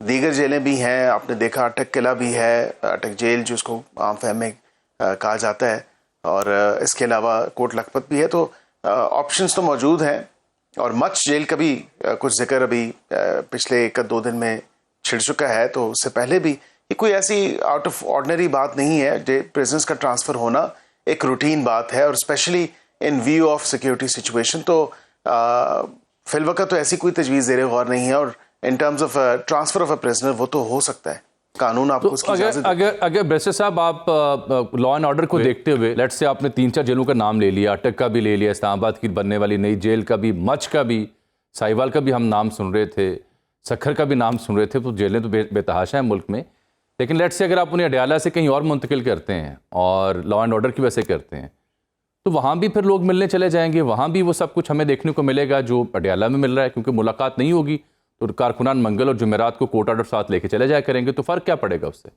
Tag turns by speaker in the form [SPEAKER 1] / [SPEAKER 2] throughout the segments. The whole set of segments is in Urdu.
[SPEAKER 1] دیگر جیلیں بھی ہیں. آپ نے دیکھا اٹک قلعہ بھی ہے, اٹک جیل جس کو عام فہم میں کہا جاتا ہے, اور اس کے علاوہ کوٹ لکھپت بھی ہے. تو آپشنز تو موجود ہیں. اور مچ جیل کا بھی کچھ ذکر ابھی پچھلے 1-2 دن میں چھڑ چکا ہے. تو اس سے پہلے بھی یہ کوئی ایسی آؤٹ آف آرڈنری بات نہیں ہے. پریزنس کا ٹرانسفر ہونا ایک روٹین بات ہے, اور specially in view of security situation. تو فی الوقت تو ایسی کوئی تجویز زیر غور نہیں ہے. اور in terms of transfer of a prisoner وہ تو ہو سکتا ہے, قانون آپ کو اس کی اجازت.
[SPEAKER 2] اگر بیرسٹر صاحب آپ لا اینڈ آرڈر کو دیکھتے ہوئے, لیٹ سے آپ نے 3-4 جیلوں کا نام لے لیا, اٹک کا بھی لے لیا, اسلام آباد کی بننے والی نئی جیل کا بھی, مچ کا بھی, ساہیوال کا بھی ہم نام سن رہے تھے, سکھر کا بھی نام سن رہے تھے. تو جیلیں تو بے تحاشا ہیں ملک میں, لیکن لیٹ سے اگر آپ انہیں اڈیالہ سے کہیں اور منتقل کرتے ہیں اور لا اینڈ آرڈر کی وجہ سے کرتے ہیں, تو وہاں بھی پھر لوگ ملنے چلے جائیں گے, وہاں بھی وہ سب کچھ ہمیں دیکھنے کو ملے گا جو اڈیالہ میں مل رہا ہے, کیونکہ ملاقات نہیں ہوگی تو کارکنان منگل اور جمعرات کو کوٹ آرڈر ساتھ لے کے چلے جایا کریں گے. تو فرق کیا پڑے گا اس سے؟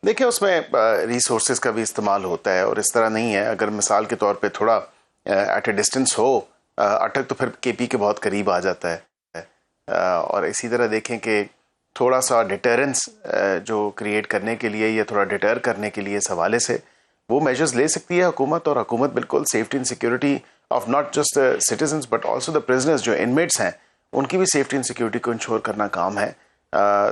[SPEAKER 1] دیکھیں اس میں ریسورسز کا بھی استعمال ہوتا ہے, اور اس طرح نہیں ہے. اگر مثال کے طور پہ تھوڑا ایٹ اے ڈسٹنس ہو, اٹک تو پھر کے پی کے بہت قریب آ جاتا ہے, اور اسی طرح دیکھیں کہ تھوڑا سا ڈیٹرنس جو کریٹ کرنے کے لیے یا تھوڑا ڈیٹر کرنے کے لیے اس حوالے سے وہ میجرز لے سکتی ہے حکومت. اور حکومت بالکل safety and security of not just citizens but also the prisoners جو انمیٹس ہیں ان کی بھی سیفٹی اینڈ سیکیورٹی کو انشور کرنا کام ہے.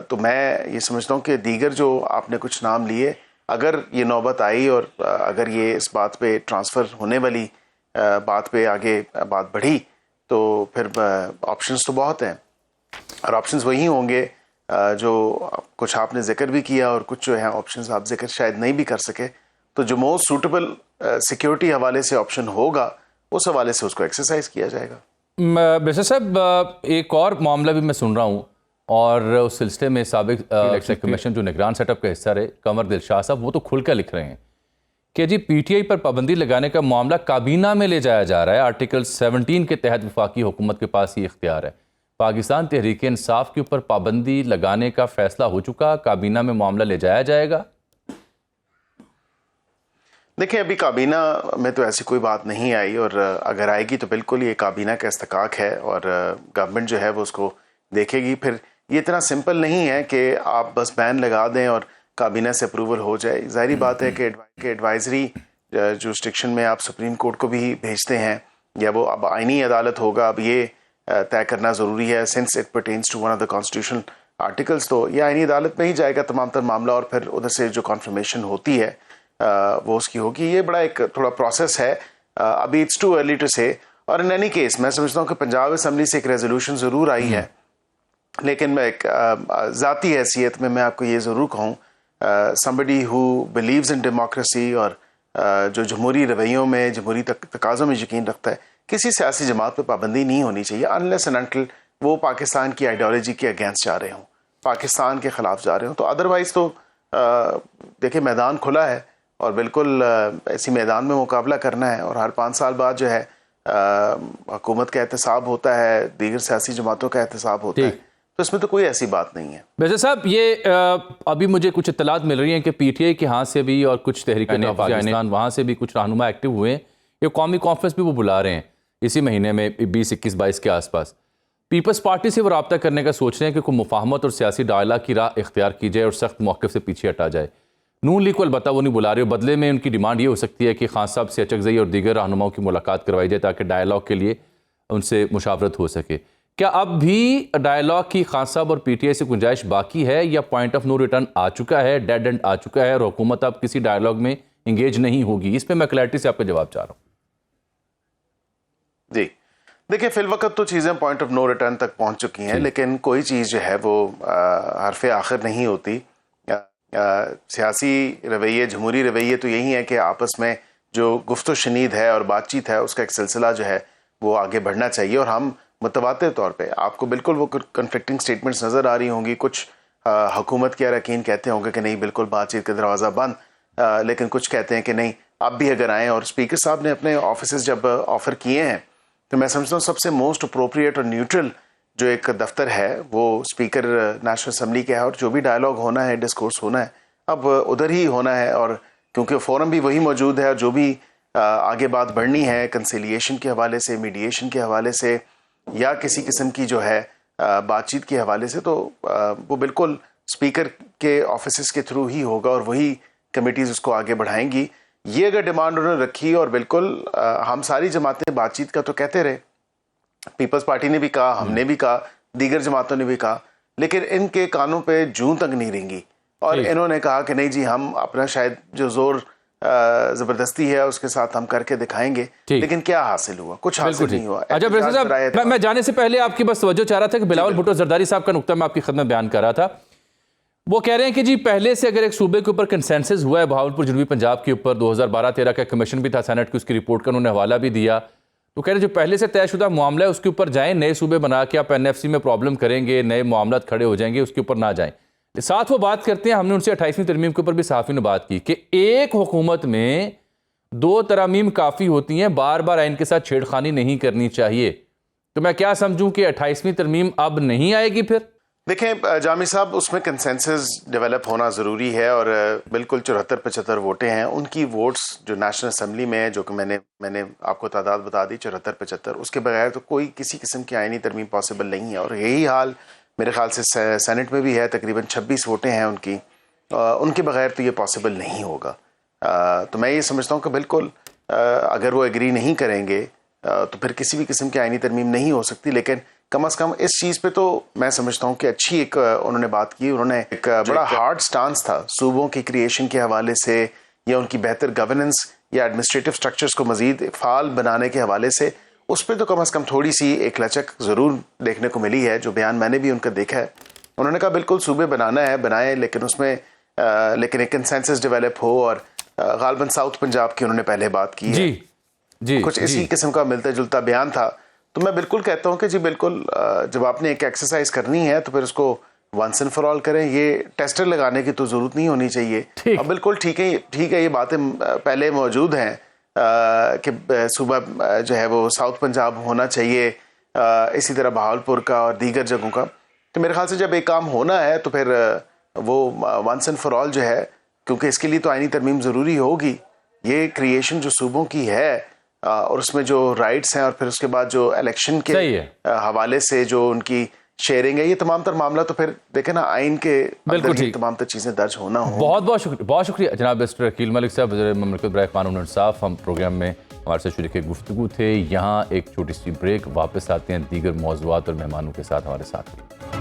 [SPEAKER 1] تو میں یہ سمجھتا ہوں کہ دیگر جو آپ نے کچھ نام لیے, اگر یہ نوبت آئی اور اگر یہ اس بات پہ ٹرانسفر ہونے والی بات پہ آگے بات بڑھی, تو پھر آپشنز تو بہت ہیں, اور آپشنز وہی ہوں گے جو کچھ آپ نے ذکر بھی کیا, اور کچھ جو ہیں آپشنز آپ ذکر شاید نہیں بھی کر سکے. تو جو موسٹ سوٹیبل سیکیورٹی حوالے سے آپشن ہوگا اس حوالے سے اس کو ایکسرسائز کیا جائے گا.
[SPEAKER 2] بیرسٹر صاحب ایک اور معاملہ بھی میں سن رہا ہوں, اور اس سلسلے میں سابق الیکشن کمیشن جو نگران سیٹ اپ کا حصہ رہے قمر دلشاہ صاحب, وہ تو کھل کر لکھ رہے ہیں کہ جی پی ٹی آئی پر پابندی لگانے کا معاملہ کابینہ میں لے جایا جا رہا ہے. آرٹیکل 17 کے تحت وفاقی حکومت کے پاس یہ اختیار ہے. پاکستان تحریک انصاف کے اوپر پابندی لگانے کا فیصلہ ہو چکا, کابینہ میں معاملہ لے جایا جائے گا.
[SPEAKER 1] دیکھیں ابھی کابینہ میں تو ایسی کوئی بات نہیں آئی, اور اگر آئے گی تو بالکل یہ کابینہ کا استحقاق ہے, اور گورنمنٹ جو ہے وہ اس کو دیکھے گی. پھر یہ اتنا سمپل نہیں ہے کہ آپ بس بین لگا دیں اور کابینہ سے اپروول ہو جائے. ظاہری بات ہے کہ ایڈوائزری جورسڈکشن میں آپ سپریم کورٹ کو بھی بھیجتے ہیں, یا وہ اب آئینی عدالت ہوگا, اب یہ طے کرنا ضروری ہے since it pertains to one of the constitutional articles. تو یہ آئینی عدالت میں ہی جائے گا تمام تر معاملہ, اور پھر ادھر سے جو کنفرمیشن ہوتی ہے وہ اس کی ہوگی. یہ بڑا ایک تھوڑا پروسیس ہے, ابھی اٹس ٹو ارلی ٹو سے. اور ان اینی کیس میں سمجھتا ہوں کہ پنجاب اسمبلی سے ایک ریزولوشن ضرور آئی ہے, لیکن میں ایک ذاتی حیثیت میں آپ کو یہ ضرور کہوں, somebody who believes in democracy اور جو جمہوری رویوں میں جمہوری تقاضوں میں یقین رکھتا ہے, کسی سیاسی جماعت پہ پابندی نہیں ہونی چاہیے unless and until وہ پاکستان کی آئیڈیالوجی کے اگینسٹ جا رہے ہوں, پاکستان کے خلاف جا رہے ہوں. تو ادروائز تو دیکھیں میدان کھلا ہے, اور بالکل ایسی میدان میں مقابلہ کرنا ہے. اور ہر 5 سال بعد جو ہے حکومت کا احتساب ہوتا ہے, دیگر سیاسی جماعتوں کا احتساب ہوتا ہے, تو اس میں تو کوئی ایسی بات نہیں ہے.
[SPEAKER 2] بیرسٹر صاحب یہ ابھی مجھے کچھ اطلاعات مل رہی ہیں کہ پی ٹی آئی کے ہاں سے بھی اور کچھ تحریک پاکستان وہاں سے بھی کچھ رہنما ایکٹیو ہوئے ہیں. یہ قومی کانفرنس بھی وہ بلا رہے ہیں اسی مہینے میں 20, 21, 22 کے آس پاس. پیپلز پارٹی سے وہ رابطہ کرنے کا سوچ رہے ہیں کہ کوئی مفاہمت اور سیاسی ڈائلاگ کی راہ اختیار کی جائے اور سخت موقف سے پیچھے ہٹا جائے. نون لیگ کو البتہ وہ نہیں بلا رہے, بدلے میں ان کی ڈیمانڈ یہ ہو سکتی ہے کہ خان صاحب سے اچکزئی اور دیگر رہنماؤں کی ملاقات کروائی جائے تاکہ ڈائلاگ کے لیے ان سے مشاورت ہو سکے. کیا اب بھی ڈائلاگ کی خان صاحب اور پی ٹی آئی سے گنجائش باقی ہے, یا پوائنٹ آف نو ریٹرن آ چکا ہے, ڈیڈ اینڈ آ چکا ہے, اور حکومت اب کسی ڈائلاگ میں انگیج نہیں ہوگی؟ اس پہ میں کلیئرٹی سے آپ کا جواب چاہ رہا ہوں.
[SPEAKER 1] جی دیکھیں فی الوقت تو چیزیں پوائنٹ آف نو ریٹرن تک پہنچ چکی ہیں, لیکن کوئی چیز جو ہے وہ حرف آخر نہیں ہوتی. سیاسی رویے, جمہوری رویے تو یہی ہے کہ آپس میں جو گفت و شنید ہے اور بات چیت ہے اس کا ایک سلسلہ جو ہے وہ آگے بڑھنا چاہیے. اور ہم متواتر طور پہ آپ کو بالکل وہ کنفلکٹنگ سٹیٹمنٹس نظر آ رہی ہوں گی. کچھ حکومت کے اراکین کہتے ہوں گے کہ نہیں بالکل بات چیت کا دروازہ بند, لیکن کچھ کہتے ہیں کہ نہیں اب بھی اگر آئیں. اور اسپیکر صاحب نے اپنے آفیسز جب آفر کیے ہیں تو میں سمجھتا ہوں سب سے موسٹ اپروپریٹ اور نیوٹرل جو ایک دفتر ہے وہ اسپیکر نیشنل اسمبلی کا ہے, اور جو بھی ڈائلاگ ہونا ہے, ڈسکورس ہونا ہے, اب ادھر ہی ہونا ہے. اور کیونکہ فورم بھی وہی موجود ہے, اور جو بھی آگے بات بڑھنی ہے کنسیلیشن کے حوالے سے, میڈییشن کے حوالے سے, یا کسی قسم کی جو ہے بات چیت کے حوالے سے تو وہ بالکل اسپیکر کے آفیسز کے تھرو ہی ہوگا اور وہی کمیٹیز اس کو آگے بڑھائیں گی. یہ اگر ڈیمانڈ انہوں نے رکھی اور بالکل ہم ساری جماعتیں بات چیت کا تو کہتے رہے, پیپلز پارٹی نے بھی کہا, ہم نے بھی کہا, دیگر جماعتوں نے بھی کہا, لیکن ان کے کانوں پہ جوں تک نہیں رینگی اور انہوں نے کہا کہ نہیں جی ہم اپنا شاید جو زور زبردستی ہے اس کے ساتھ ہم کر کے دکھائیں گے. لیکن کیا حاصل ہوا؟ کچھ حاصل نہیں ہوا.
[SPEAKER 2] اچھا برسر صاحب, میں جانے سے پہلے آپ کی بس توجہ چاہ رہا تھا کہ بلاول بھٹو زرداری صاحب کا نقطہ میں آپ کی خدمت بیان کر رہا تھا. وہ کہہ رہے ہیں کہ جی پہلے سے اگر ایک صوبے کے اوپر کنسنسس ہوا ہے, بہاولپور جنوبی پنجاب کے اوپر 2012-13 کا کمیشن بھی تھا سینٹ کی, اس کی رپورٹ کا انہوں نے حوالہ بھی دیا, تو کہہ رہے جو پہلے سے طے شدہ معاملہ ہے اس کے اوپر جائیں, نئے صوبے بنا کے آپ این ایف سی میں پرابلم کریں گے, نئے معاملات کھڑے ہو جائیں گے, اس کے اوپر نہ جائیں. ساتھ وہ بات کرتے ہیں, ہم نے ان سے 28ویں ترمیم کے اوپر بھی صحافی نے بات کی کہ ایک حکومت میں 2 ترامیم کافی ہوتی ہیں, بار بار آئین کے ساتھ چھیڑخانی نہیں کرنی چاہیے. تو میں کیا سمجھوں کہ 28ویں ترمیم اب نہیں آئے گی پھر؟
[SPEAKER 1] دیکھیں جامی صاحب, اس میں کنسنسس ڈیولپ ہونا ضروری ہے اور بالکل 74-75 ووٹیں ہیں. ان کی ووٹس جو نیشنل اسمبلی میں ہے, جو کہ میں نے آپ کو تعداد بتا دی 74-75, اس کے بغیر تو کوئی کسی قسم کی آئینی ترمیم پاسبل نہیں ہے. اور یہی حال میرے خیال سے سینٹ میں بھی ہے, تقریباً 26 ووٹیں ہیں ان کی, ان کے بغیر تو یہ پاسبل نہیں ہوگا. تو میں یہ سمجھتا ہوں کہ بالکل اگر وہ ایگری نہیں کریں گے تو پھر کسی بھی قسم کی آئینی ترمیم نہیں ہو سکتی. لیکن کم از کم اس چیز پہ تو میں سمجھتا ہوں کہ اچھی ایک انہوں نے بات کی. انہوں نے ایک بڑا ہارڈ سٹانس تھا صوبوں کی کریشن کے حوالے سے, یا ان کی بہتر گورننس یا ایڈمنسٹریٹو سٹرکچرز کو مزید فعال بنانے کے حوالے سے, اس پہ تو کم از کم تھوڑی سی ایک لچک ضرور دیکھنے کو ملی ہے. جو بیان میں نے بھی ان کا دیکھا ہے, انہوں نے کہا بالکل صوبے بنانا ہے بنائیں, لیکن اس میں لیکن ایک کنسنسس ڈیولپ ہو. اور غالباً ساؤتھ پنجاب کی انہوں نے پہلے بات کی ہے, کچھ اسی قسم کا ملتا جلتا بیان تھا. تو میں بالکل کہتا ہوں کہ جی بالکل جب آپ نے ایک ایکسرسائز کرنی ہے تو پھر اس کو ونس اینڈ فار آل کریں. یہ ٹیسٹر لگانے کی تو ضرورت نہیں ہونی چاہیے. اب بالکل ٹھیک ہے, یہ باتیں پہلے موجود ہیں کہ صوبہ جو ہے وہ ساؤتھ پنجاب ہونا چاہیے, اسی طرح بہاولپور کا اور دیگر جگہوں کا. تو میرے خیال سے جب ایک کام ہونا ہے تو پھر وہ ونس اینڈ فار آل جو ہے, کیونکہ اس کے لیے تو آئینی ترمیم ضروری ہوگی. یہ کریشن جو صوبوں کی ہے اور اس میں جو رائٹس ہیں, اور پھر اس کے بعد جو الیکشن کے حوالے سے جو ان کی شیئرنگ ہے, یہ تمام تر معاملہ تو پھر دیکھیں نا آئین کے اندر ہی تمام تر چیزیں درج ہونا ہوں.
[SPEAKER 2] بہت شکریہ جناب مسٹر عقیل ملک صاحب, وزیر مملکت برائے قانون و انصاف. ہم پروگرام میں ہمارے سے شریک گفتگو تھے. یہاں ایک چھوٹی سی بریک, واپس آتے ہیں دیگر موضوعات اور مہمانوں کے ساتھ ہمارے ساتھ.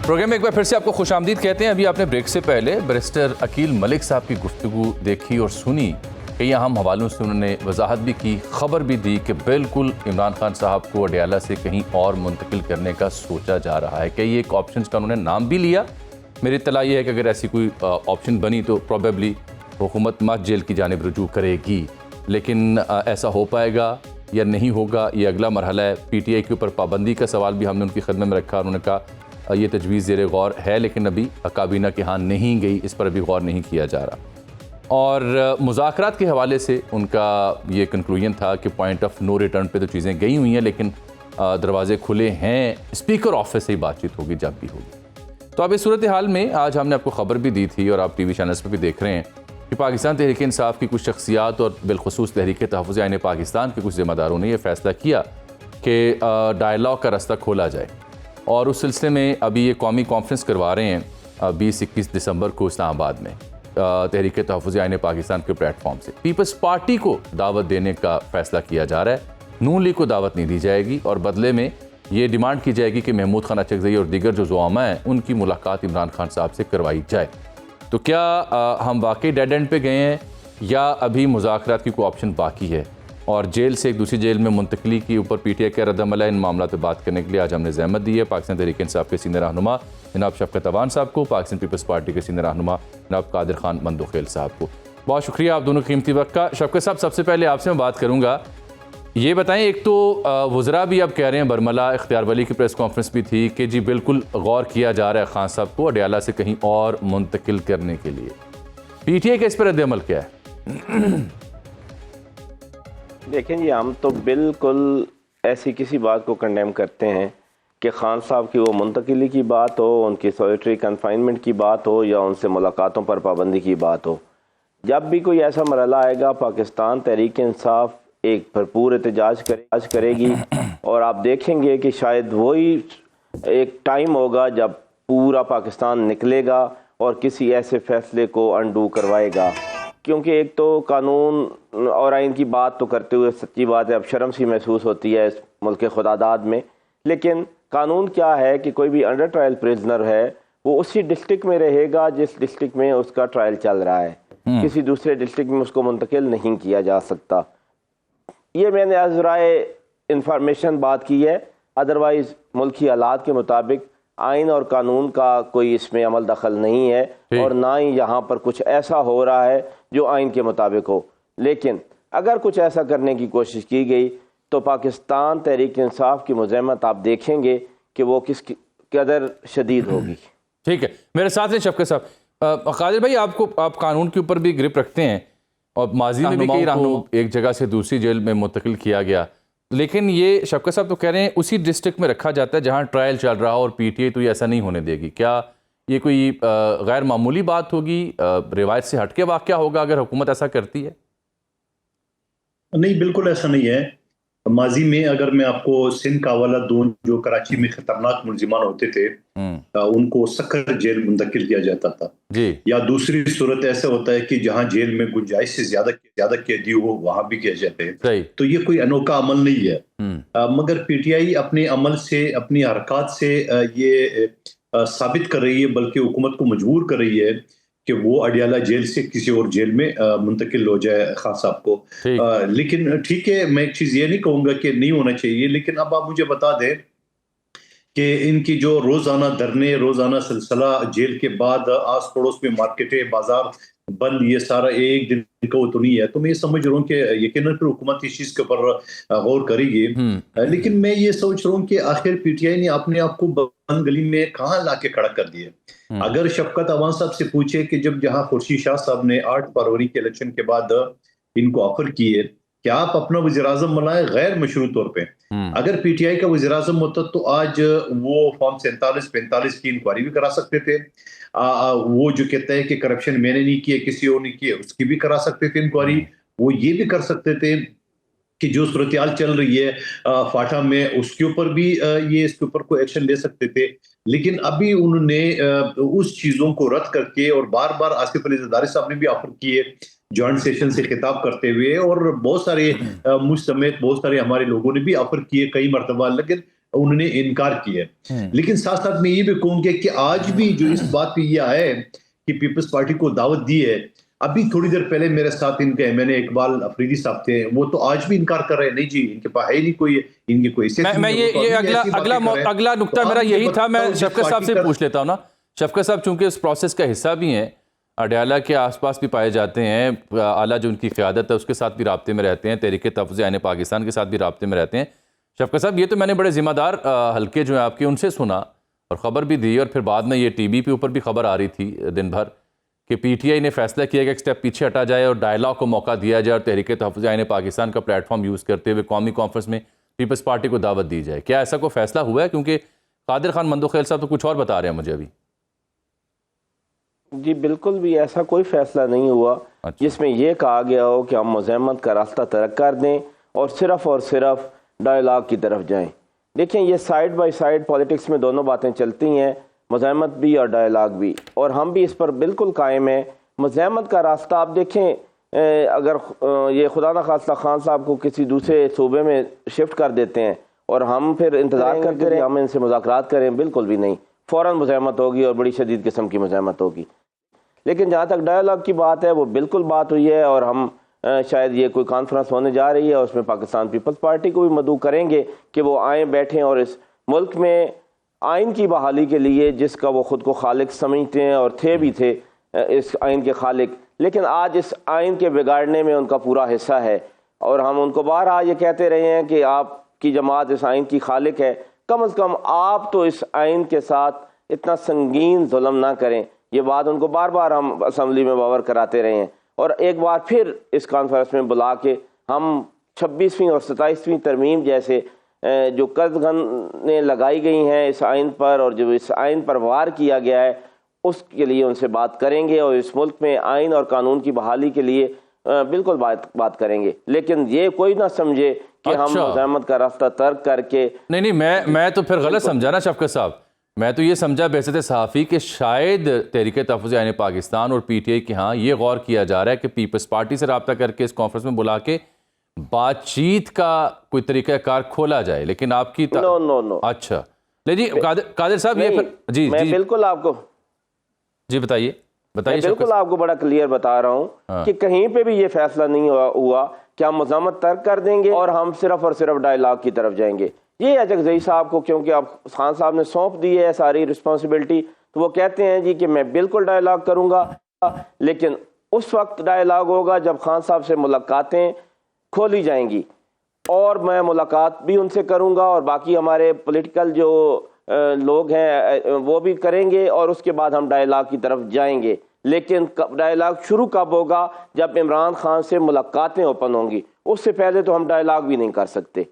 [SPEAKER 2] پروگرام میں ایک بار پھر سے آپ کو خوش آمدید کہتے ہیں. ابھی آپ نے بریک سے پہلے بیرسٹر عقیل ملک صاحب کی گفتگو دیکھی اور سنی. کئی اہم حوالوں سے انہوں نے وضاحت بھی کی, خبر بھی دی کہ بالکل عمران خان صاحب کو اڈیالہ سے کہیں اور منتقل کرنے کا سوچا جا رہا ہے. کئی ایک آپشنز کا انہوں نے نام بھی لیا. میری اطلاع یہ ہے کہ اگر ایسی کوئی آپشن بنی تو پروبیبلی حکومت مت جیل کی جانب رجوع کرے گی. لیکن ایسا ہو پائے گا یا نہیں ہوگا, یہ اگلا مرحلہ ہے. پی ٹی آئی کے اوپر پابندی کا سوال بھی ہم نے ان کی خدمت میں رکھا. انہوں نے کہا یہ تجویز زیر غور ہے, لیکن ابھی کابینہ کے ہاں نہیں گئی, اس پر ابھی غور نہیں کیا جا رہا. اور مذاکرات کے حوالے سے ان کا یہ کنکلوژن تھا کہ پوائنٹ آف نو ریٹرن پہ تو چیزیں گئی ہوئی ہیں, لیکن دروازے کھلے ہیں, اسپیکر آفس سے ہی بات چیت ہوگی جب بھی ہوگی. تو اب اس صورتحال میں آج ہم نے آپ کو خبر بھی دی تھی اور آپ ٹی وی چینلز پہ بھی دیکھ رہے ہیں کہ پاکستان تحریک انصاف کی کچھ شخصیات اور بالخصوص تحریک تحفظ آئین پاکستان کے کچھ ذمہ داروں نے یہ فیصلہ کیا کہ ڈائلاگ کا راستہ کھولا جائے. اور اس سلسلے میں ابھی یہ قومی کانفرنس کروا رہے ہیں 20-21 دسمبر کو اسلام آباد میں تحریک تحفظ آئین پاکستان کے پلیٹ فارم سے. پیپلز پارٹی کو دعوت دینے کا فیصلہ کیا جا رہا ہے, نون لیگ کو دعوت نہیں دی جائے گی, اور بدلے میں یہ ڈیمانڈ کی جائے گی کہ محمود خان اچکزئی اور دیگر جو زعماء ہیں ان کی ملاقات عمران خان صاحب سے کروائی جائے. تو کیا ہم واقعی ڈیڈ اینڈ پہ گئے ہیں یا ابھی مذاکرات کی کوئی آپشن باقی ہے؟ اور جیل سے ایک دوسری جیل میں منتقلی کے اوپر پی ٹی آئی کا رد عمل ہے. ان معاملات پہ بات کرنے کے لیے آج ہم نے زحمت دی ہے پاکستان تحریک انصاف کے سینئر رہنما جناب شفقت اوان صاحب کو, پاکستان پیپلز پارٹی کے سینئر رہنما جناب قادر خان مندوخیل صاحب کو. بہت شکریہ آپ دونوں قیمتی وقت کا. شفقت صاحب, سب سے پہلے آپ سے میں بات کروں گا, یہ بتائیں, ایک تو وزراء بھی اب کہہ رہے ہیں, برملا اختیار ولی کی پریس کانفرنس بھی تھی کہ جی بالکل غور کیا جا رہا ہے خان صاحب کو اڈیالہ سے کہیں اور منتقل کرنے کے لیے. پی ٹی آئی کا اس پر رد عمل کیا ہے؟
[SPEAKER 3] دیکھیں جی, ہم تو بالکل ایسی کسی بات کو کنڈیم کرتے ہیں کہ خان صاحب کی وہ منتقلی کی بات ہو, ان کی سولیٹری کنفائنمنٹ کی بات ہو, یا ان سے ملاقاتوں پر پابندی کی بات ہو. جب بھی کوئی ایسا مرحلہ آئے گا, پاکستان تحریک انصاف ایک بھرپور احتجاج کرے گی, اور آپ دیکھیں گے کہ شاید وہی ایک ٹائم ہوگا جب پورا پاکستان نکلے گا اور کسی ایسے فیصلے کو انڈو کروائے گا، کیونکہ ایک تو قانون اور آئین کی بات تو کرتے ہوئے سچی بات ہے اب شرم سی محسوس ہوتی ہے اس ملک خدا داد میں، لیکن قانون کیا ہے کہ کوئی بھی انڈر ٹرائل پریزنر ہے وہ اسی ڈسٹرکٹ میں رہے گا جس ڈسٹرکٹ میں اس کا ٹرائل چل رہا ہے، کسی دوسرے ڈسٹرکٹ میں اس کو منتقل نہیں کیا جا سکتا۔ یہ میں نے از رائے انفارمیشن بات کی ہے، ادروائز ملکی حالات کے مطابق آئین اور قانون کا کوئی اس میں عمل دخل نہیں ہے اور نہ ہی یہاں پر کچھ ایسا ہو رہا ہے جو آئین کے مطابق ہو، لیکن اگر کچھ ایسا کرنے کی کوشش کی گئی تو پاکستان تحریک انصاف کی مزاحمت آپ دیکھیں گے کہ وہ کس قدر شدید ہوگی۔
[SPEAKER 2] ٹھیک ہے، میرے ساتھ ہیں شفقت صاحب۔ قادر بھائی، آپ قانون کے اوپر بھی گرپ رکھتے ہیں اور ماضی میں بھی کئی رہنماؤں کو ایک جگہ سے دوسری جیل میں منتقل کیا گیا، لیکن یہ شفقت صاحب تو کہہ رہے ہیں اسی ڈسٹرکٹ میں رکھا جاتا ہے جہاں ٹرائل چل رہا اور پی ٹی آئی تو یہ ایسا نہیں ہونے دے گی۔ کیا یہ کوئی غیر معمولی بات ہوگی، روایت سے ہٹ کے واقعہ ہوگا اگر حکومت ایسا کرتی ہے؟
[SPEAKER 4] نہیں، بالکل ایسا نہیں ہے۔ ماضی میں اگر میں آپ کو سندھ کا حوالہ دوں، جو کراچی میں خطرناک ملزمان ہوتے تھے ان کو سکر جیل منتقل کیا جاتا تھا، یا دوسری صورت ایسا ہوتا ہے کہ جہاں جیل میں گنجائش سے زیادہ قیدی ہو وہاں بھی کیا جاتے ہیں، تو یہ کوئی انوکھا عمل نہیں ہے۔ مگر پی ٹی آئی اپنے عمل سے، اپنی حرکات سے یہ ثابت کر رہی ہے، بلکہ حکومت کو مجبور کر رہی ہے کہ وہ اڈیالہ جیل سے کسی اور جیل میں منتقل ہو جائے خان صاحب کو۔ لیکن ٹھیک ہے، میں ایک چیز یہ نہیں کہوں گا کہ نہیں ہونا چاہیے، لیکن اب آپ مجھے بتا دیں کہ ان کی جو روزانہ دھرنے، روزانہ سلسلہ، جیل کے بعد آس پڑوس میں مارکیٹیں، بازار بند، یہ سارا ایک دن کا وہ تو نہیں ہے۔ تو میں یہ سمجھ رہا ہوں کہ یقیناً پھر حکومت اس چیز کے اوپر غور کرے گی، لیکن میں یہ سوچ رہا ہوں کہ آخر پی ٹی آئی نے اپنے آپ کو بند گلی میں کہاں لا کے کھڑا کر دیا۔ اگر شفقت عوان صاحب سے پوچھے کہ جہاں خورشید شاہ صاحب نے 8 فروری کے الیکشن کے بعد ان کو آفر کیے کہ آپ اپنا وزیر اعظم بنائیں غیر مشروع طور پہ، اگر پی ٹی آئی کا وزیر اعظم ہوتا تو آج وہ فارم 47-45 کی انکوائری بھی کرا سکتے تھے، وہ جو کہتا ہے کہ کرپشن میں نے نہیں کیا کسی اور نے کیا اس کی بھی کرا سکتے تھے انکوائری، وہ یہ بھی کر سکتے تھے کہ جو صورتحال چل رہی ہے فاٹا میں اس کے اوپر بھی یہ اس کے اوپر کوئی ایکشن لے سکتے تھے، لیکن ابھی انہوں نے اس چیزوں کو رد کر کے، اور بار بار آصف علی زرداری صاحب نے بھی آفر کیے جوائنٹ سیشن سے خطاب کرتے ہوئے، اور بہت سارے مجھ سمیت بہت سارے ہمارے لوگوں نے بھی آفر کیے کئی مرتبہ، لیکن انہوں نے انکار کیا۔ لیکن ساتھ ساتھ میں یہ بھی کہوں گا کہ آج بھی جو اس بات پہ یہ آئے کہ پیپلز پارٹی کو دعوت دی ہے، ابھی تھوڑی دیر پہلے میرے ساتھ ان کے ایم این اے اقبال افریدی صاحب تھے، وہ تو آج بھی انکار کر رہے ہیں، نہیں جی ان کے پاس ہے نہیں کوئی، ان کی کوئی
[SPEAKER 2] میں یہ اگلا نقطہ میرا یہی تھا، میں شفقت صاحب سے پوچھ لیتا ہوں نا۔ شفقت صاحب چونکہ اس پروسیس کا حصہ بھی ہیں، اڈیالہ کے آس پاس بھی پائے جاتے ہیں، اعلیٰ جو ان کی قیادت ہے اس کے ساتھ بھی رابطے میں رہتے ہیں، تحریک تحفظ آئین پاکستان کے ساتھ بھی رابطے میں رہتے ہیں۔ شفقت صاحب، یہ تو میں نے بڑے ذمہ دار حلقے جو ہیں آپ کے ان سے سنا اور خبر بھی دی، اور پھر بعد میں یہ ٹی وی پہ اوپر بھی خبر آ رہی تھی دن بھر کہ پی ٹی آئی نے فیصلہ کیا کہ ایک سٹیپ پیچھے ہٹا جائے اور ڈائلاگ کو موقع دیا جائے اور تحریک تحفظ آئین پاکستان کا پلیٹ فارم یوز کرتے ہوئے قومی کانفرنس میں پیپلز پارٹی کو دعوت دی جائے۔ کیا ایسا کوئی فیصلہ ہوا ہے؟ کیونکہ قادر خان مندوخیل صاحب تو کچھ اور بتا رہے ہیں مجھے ابھی۔
[SPEAKER 3] جی بالکل بھی ایسا کوئی فیصلہ نہیں ہوا جس میں یہ کہا گیا ہو کہ ہم مزاحمت کا راستہ ترک کر دیں اور صرف ڈائلاگ کی طرف جائیں۔ دیکھیں، یہ سائیڈ بائی سائیڈ پولیٹکس میں دونوں باتیں چلتی ہیں، مزاحمت بھی اور ڈائلاگ بھی، اور ہم بھی اس پر بالکل قائم ہیں۔ مزاحمت کا راستہ آپ دیکھیں، اگر یہ خدا نخواستہ خان صاحب کو کسی دوسرے صوبے میں شفٹ کر دیتے ہیں اور ہم پھر انتظار کرتے رہے ہم ان سے مذاکرات کریں، بالکل بھی نہیں، فوراً مزاحمت ہوگی اور بڑی شدید قسم کی مزاحمت ہوگی۔ لیکن جہاں تک ڈائلاگ کی بات ہے وہ بالکل بات ہوئی ہے، اور ہم شاید یہ کوئی کانفرنس ہونے جا رہی ہے، اس میں پاکستان پیپلز پارٹی کو بھی مدعو کریں گے کہ وہ آئیں، بیٹھیں اور اس ملک میں آئین کی بحالی کے لیے، جس کا وہ خود کو خالق سمجھتے ہیں اور تھے بھی تھے اس آئین کے خالق، لیکن آج اس آئین کے بگاڑنے میں ان کا پورا حصہ ہے، اور ہم ان کو بار یہ کہتے رہے ہیں کہ آپ کی جماعت اس آئین کی خالق ہے، کم از کم آپ تو اس آئین کے ساتھ اتنا سنگین ظلم نہ کریں۔ یہ بات ان کو بار بار ہم اسمبلی میں باور کراتے رہے ہیں، اور ایک بار پھر اس کانفرنس میں بلا کے ہم 26ویں اور 27ویں ترمیم جیسے جو قدغنیں لگائی گئی ہیں اس آئین پر اور جو اس آئین پر وار کیا گیا ہے اس کے لیے ان سے بات کریں گے، اور اس ملک میں آئین اور قانون کی بحالی کے لیے بالکل بات کریں گے۔ لیکن یہ کوئی نہ سمجھے کہ ہم مزاحمت کا راستہ ترک کر کے
[SPEAKER 2] نہیں میں تو پھر غلط سمجھا نا شفقت صاحب، میں تو یہ سمجھا بحثت صحافی کہ شاید تحریک تحفظ آئین پاکستان اور پی ٹی آئی کے ہاں یہ غور کیا جا رہا ہے کہ پیپلز پارٹی سے رابطہ کر کے اس کانفرنس میں بلا کے بات چیت کا کوئی طریقہ کار کھولا جائے، لیکن آپ کی
[SPEAKER 3] نو
[SPEAKER 2] اچھا لے جی قادر صاحب یہ جی
[SPEAKER 3] میں بالکل آپ کو
[SPEAKER 2] جی بتائیے
[SPEAKER 3] بالکل آپ کو بڑا کلیئر بتا رہا ہوں کہ کہیں پہ بھی یہ فیصلہ نہیں ہوا کہ ہم مزاحمت ترک کر دیں گے اور ہم صرف اور صرف ڈائیلاگ کی طرف جائیں گے. یہ اچکزئی صاحب کو کیونکہ اب خان صاحب نے سونپ دی ہے ساری رسپانسبلٹی، تو وہ کہتے ہیں جی کہ میں بالکل ڈائیلاگ کروں گا، لیکن اس وقت ڈائیلاگ ہوگا جب خان صاحب سے ملاقاتیں کھولی جائیں گی، اور میں ملاقات بھی ان سے کروں گا اور باقی ہمارے پولیٹیکل جو لوگ ہیں وہ بھی کریں گے، اور اس کے بعد ہم ڈائیلاگ کی طرف جائیں گے. لیکن ڈائیلاگ شروع کب ہوگا؟ جب عمران خان سے ملاقاتیں اوپن ہوں گی، اس سے پہلے تو ہم ڈائیلاگ بھی نہیں کر سکتے.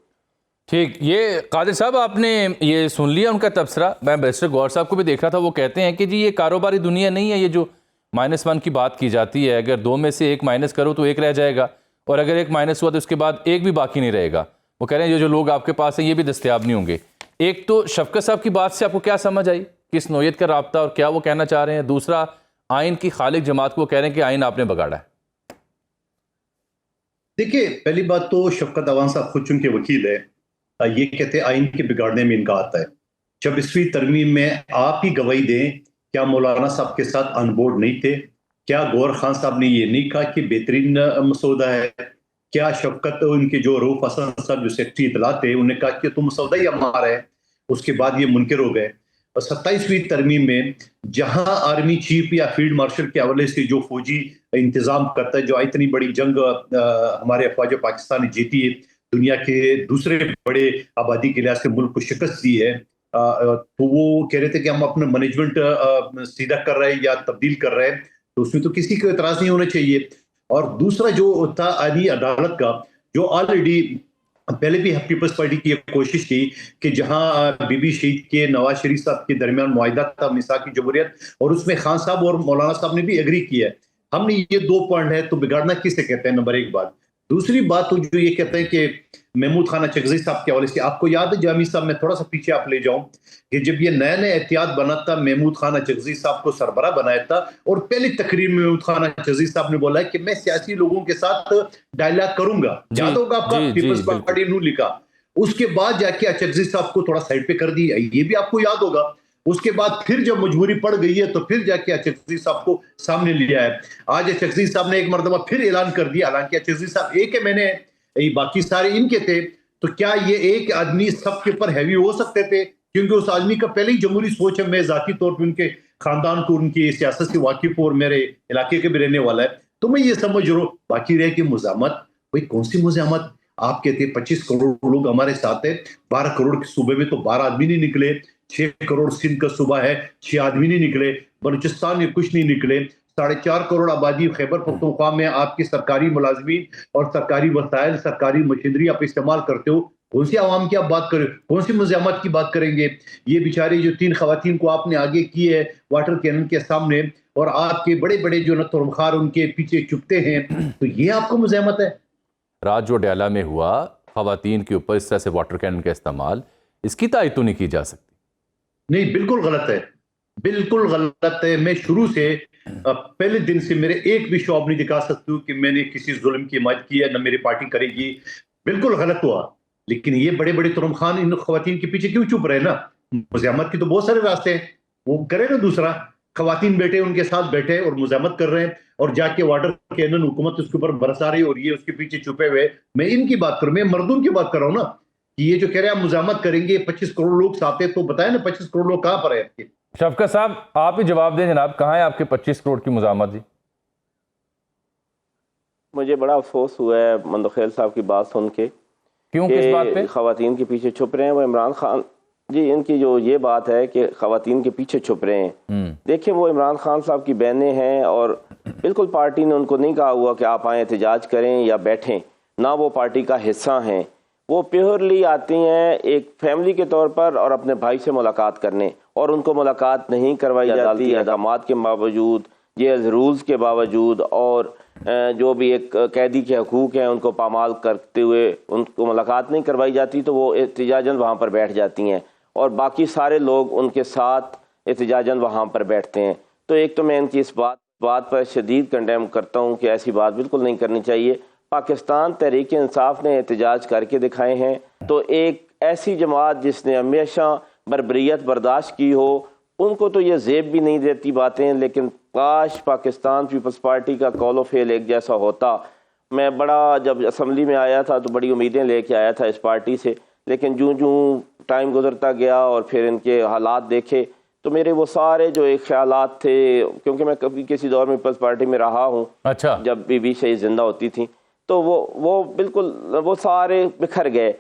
[SPEAKER 2] ٹھیک، یہ قادر صاحب آپ نے یہ سن لیا ان کا تبصرہ. میں بیرسٹر گوہر صاحب کو بھی دیکھ رہا تھا، وہ کہتے ہیں کہ جی یہ کاروباری دنیا نہیں ہے، یہ جو -1 کی بات کی جاتی ہے، اگر 2 میں سے 1 مائنس کرو تو 1 رہ جائے گا، اور اگر 1 مائنس ہوا تو اس کے بعد 1 بھی باقی نہیں رہے گا. وہ کہہ رہے ہیں جو لوگ آپ کے پاس ہیں یہ بھی دستیاب نہیں ہوں گے. ایک تو شفقت صاحب کی بات سے آپ کو کیا سمجھ آئی، کس نوعیت کا رابطہ اور کیا وہ کہنا چاہ رہے ہیں؟ دوسرا، آئین کی خالق جماعت کو وہ کہہ رہے ہیں کہ آئین آپ نے بگاڑا ہے.
[SPEAKER 4] دیکھیے، پہلی بات تو شفقت اوان صاحب خود چونکہ وکیل ہے، یہ کہتے ہیں آئین کے بگاڑنے میں ان کا آتا ہے. 26ویں ترمیم میں آپ ہی گواہی دیں، کیا مولانا صاحب کے ساتھ آن بورڈ نہیں تھے؟ کیا گوہر خان صاحب نے یہ نہیں کہا کہ بہترین مسودہ ہے؟ کیا شفقت ان کے جو روف حسن صاحب جو سیکرٹری اطلاعات تھے انہوں نے کہا کہ تو مسودہ ہی ہمارا ہے؟ اس کے بعد یہ منکر ہو گئے. اور 27ویں ترمیم میں جہاں آرمی چیف یا فیلڈ مارشل کے حوالے سے جو فوجی انتظام کرتا ہے، جو اتنی بڑی جنگ ہمارے افواج پاکستان نے جیتی ہے، دنیا کے دوسرے بڑے آبادی کے لحاظ سے ملک کو شکست دی ہے، تو وہ کہہ رہے تھے کہ ہم اپنا مینجمنٹ سیدھا کر رہے ہیں یا تبدیل کر رہے ہیں، تو اس میں تو کسی کو اعتراض نہیں ہونا چاہیے. اور دوسرا جو تھا آئینی عدالت کا، جو آلریڈی پہلے بھی پیپلز پارٹی کی ایک کوشش تھی کہ جہاں بی بی شہید کے نواز شریف صاحب کے درمیان معاہدہ تھا میثاق جمہوریت، اور اس میں خان صاحب اور مولانا صاحب نے بھی ایگری کیا ہے. ہم نے یہ 2 پوائنٹ ہے، تو بگاڑنا کسے کہتے ہیں؟ نمبر 1 بات. دوسری بات تو جو یہ کہتے ہیں کہ محمود خان اچکزئی صاحب کے حوالے سے، آپ کو یاد ہے جامی صاحب، میں تھوڑا سا پیچھے آپ لے جاؤں، کہ جب یہ نیا احتیاط بنا تھا، محمود خان اچکزئی صاحب کو سربراہ بنایا تھا، اور پہلی تقریر میں محمود خان اچکزئی صاحب نے بولا ہے کہ میں سیاسی لوگوں کے ساتھ ڈائیلاگ کروں گا. یاد ہوگا آپ کا، پیپلز پارٹی نے لکھا. اس کے بعد جا کے اچکزئی صاحب کو تھوڑا سائڈ پہ کر دی، یہ بھی آپ کو یاد ہوگا. اس کے بعد پھر جب مجبوری پڑ گئی ہے تو پھر جا کے اچکزئی صاحب کو سامنے لیا ہے. آج اچکزئی صاحب نے ایک مرتبہ پھر اعلان کر دیا، حالانکہ اچکزئی صاحب ایک ہے، میں نے باقی سارے ان کے تھے، تو کیا یہ ایک آدمی سب کے اوپر ہیوی ہو سکتے تھے؟ کیونکہ اس آدمی کا پہلے ہی جمہوری سوچ ہے. میں ذاتی طور پہ ان کے خاندان کو، ان کی سیاست سے واقف ہوں اور میرے علاقے کے بھی رہنے والا ہے، تو میں یہ سمجھ رہا ہوں. باقی رہے کہ مزاحمت، بھائی کون سی مزاحمت؟ آپ کہتے ہیں 25 کروڑ لوگ ہمارے ساتھ ہیں، 12 کروڑ کے صوبے میں تو 12 آدمی نہیں نکلے، 6 کروڑ سندھ کا صوبہ ہے، 6 آدمی نہیں نکلے، بلوچستان میں کچھ نہیں نکلے، 4.5 کروڑ آبادی خیبر پختونخوا میں آپ کی سرکاری ملازمین اور سرکاری وسائل، سرکاری مشینری آپ استعمال کرتے ہو. کون سی عوام کی آپ بات کریں؟ کون سی مزاحمت کی بات کریں گے؟ یہ بیچارے جو 3 خواتین کو آپ نے آگے کی ہے واٹر کینن کے سامنے، اور آپ کے بڑے بڑے جو ترمخار ان کے پیچھے چھپتے ہیں، تو یہ آپ کو مزاحمت ہے؟
[SPEAKER 2] رات جو ڈیالہ میں ہوا، خواتین کے اوپر اس طرح سے واٹر کینن کا استعمال، اس کی تائید تو نہیں کی جا سکتی.
[SPEAKER 4] نہیں، بالکل غلط ہے، بالکل غلط ہے. میں شروع سے پہلے دن سے میرے ایک بھی شعب نہیں دکھا سکتی ہوں کہ میں نے کسی ظلم کی حمایت کی ہے، نہ میری پارٹی کرے گی. بالکل غلط ہوا. لیکن یہ بڑے بڑے ترم خان ان خواتین کے پیچھے کیوں چپ رہے نا؟ مزاحمت کی تو بہت سارے راستے ہیں، وہ کرے نا. دوسرا، خواتین بیٹھے ان کے ساتھ بیٹھے اور مزاحمت کر رہے ہیں، اور جا کے واٹر کینن حکومت اس کے اوپر برسا رہی اور یہ اس کے پیچھے چھپے ہوئے. میں ان کی بات کروں، میں مردوں کی بات کر رہا ہوں نا، کہ یہ جو کہہ رہے ہیں آپ مزاحمت کریں گے، 25 کروڑ لوگ ساتھ ہیں، تو بتائیں نا 25 کروڑ لوگ کہاں پر ہیں آپ کے؟
[SPEAKER 2] شفقت صاحب آپ ہی جواب دیں جناب، کہاں ہے آپ کے 25 کروڑ کی مزاحمت؟ جی
[SPEAKER 3] مجھے بڑا افسوس ہوا ہے مندوخیل صاحب کی بات سن کے.
[SPEAKER 2] کیوں، کس بات پہ؟
[SPEAKER 3] خواتین کے پیچھے چھپ رہے ہیں وہ عمران خان جی. ان کی جو یہ بات ہے کہ خواتین کے پیچھے چھپ رہے ہیں، دیکھیں وہ عمران خان صاحب کی بہنیں ہیں، اور بالکل پارٹی نے ان کو نہیں کہا ہوا کہ آپ آئیں احتجاج کریں یا بیٹھیں، نہ وہ پارٹی کا حصہ ہیں. وہ پیورلی آتی ہیں ایک فیملی کے طور پر اور اپنے بھائی سے ملاقات کرنے، اور ان کو ملاقات نہیں کروائی جاتی. احکامات کے باوجود یہ رولز کے باوجود اور جو بھی ایک قیدی کے حقوق ہیں ان کو پامال کرتے ہوئے ان کو ملاقات نہیں کروائی جاتی تو وہ احتجاجاً وہاں پر بیٹھ جاتی ہیں اور باقی سارے لوگ ان کے ساتھ احتجاجاً وہاں پر بیٹھتے ہیں. تو ایک تو میں ان کی اس بات پر شدید کنڈیم کرتا ہوں کہ ایسی بات بالکل نہیں کرنی چاہیے. پاکستان تحریک انصاف نے احتجاج کر کے دکھائے ہیں. تو ایک ایسی جماعت جس نے ہمیشہ بربریت برداشت کی ہو ان کو تو یہ زیب بھی نہیں دیتی باتیں، لیکن کاش پاکستان پیپلز پارٹی کا قول و فعل ایک جیسا ہوتا. میں بڑا جب اسمبلی میں آیا تھا تو بڑی امیدیں لے کے آیا تھا اس پارٹی سے، لیکن جوں ٹائم گزرتا گیا اور پھر ان کے حالات دیکھے تو میرے وہ سارے جو ایک خیالات تھے، کیونکہ میں کبھی کسی دور میں پیپلز پارٹی میں رہا ہوں. اچھا. جب بی بی شہید زندہ ہوتی تھی تو وہ بالکل وہ سارے بکھر گئے.